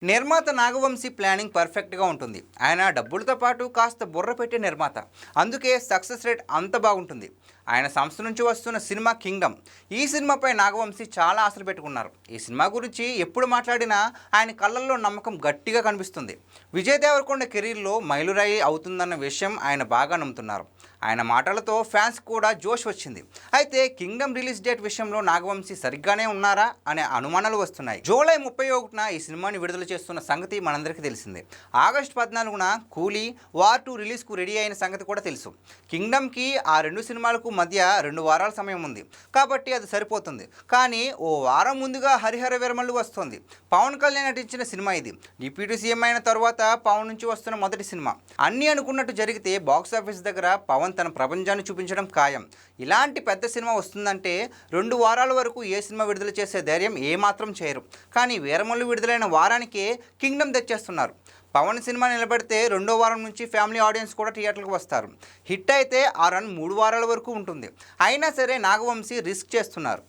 నిర్మాత నాగవంశీ ప్లానింగ్ పర్ఫెక్ట్గా ఉంటుంది. ఆయన డబ్బులతో పాటు కాస్త బుర్ర పెట్టే నిర్మాత. అందుకే సక్సెస్ రేట్ అంత బాగుంటుంది. ఆయన సంస్థ నుంచి వస్తున్న సినిమా కింగ్డమ్. ఈ సినిమాపై నాగవంశీ చాలా ఆశలు పెట్టుకున్నారు. ఈ సినిమా గురించి ఎప్పుడు మాట్లాడినా ఆయన కళ్ళల్లో నమ్మకం గట్టిగా కనిపిస్తుంది. విజయ్ దేవరకొండ కెరీర్లో మైలురాయి అవుతుందన్న విషయం ఆయన బాగా నమ్ముతున్నారు. ఆయన మాటలతో ఫ్యాన్స్ కూడా జోష్ వచ్చింది. అయితే కింగ్డమ్ రిలీజ్ డేట్ విషయంలో నాగవంశీ సరిగ్గానే ఉన్నారా అనే అనుమానాలు వస్తున్నాయి. జూలై 31న ఈ సినిమాని విడుదల చేస్తున్న సంగతి మనందరికీ తెలిసిందే. ఆగస్టు 14న కూలీ, వార్ 2 రిలీజ్కు రెడీ అయిన సంగతి కూడా తెలుసు. కింగ్డమ్కి ఆ రెండు సినిమాలకు మధ్య 2 వారాల సమయం ఉంది కాబట్టి అది సరిపోతుంది. కానీ ఓ వారం ముందుగా హరిహర వీరమల్లు వస్తుంది. పవన్ కళ్యాణ్ నటించిన సినిమా ఇది. డిప్యూటీ సీఎం అయిన తర్వాత పవన్ నుంచి వస్తున్న మొదటి సినిమా. అన్నీ అనుకున్నట్టు జరిగితే బాక్సాఫీస్ దగ్గర పవన్ తన ప్రపంచాన్ని చూపించడం ఖాయం. ఇలాంటి పెద్ద సినిమా వస్తుందంటే 2 వారాల వరకు ఏ సినిమా విడుదల చేసే ధైర్యం ఏమాత్రం చేయరు. కానీ వీరమల్లు విడుదలైన వారానికే కింగ్డమ్ తెచ్చేస్తున్నారు. పవన్ సినిమా నిలబడితే 2వ వారం నుంచి ఫ్యామిలీ ఆడియన్స్ కూడా థియేటర్లకు వస్తారు. హిట్ అయితే ఆ రన్ 3 వారాల వరకు ఉంటుంది. అయినా సరే నాగవంశీ రిస్క్ చేస్తున్నారు.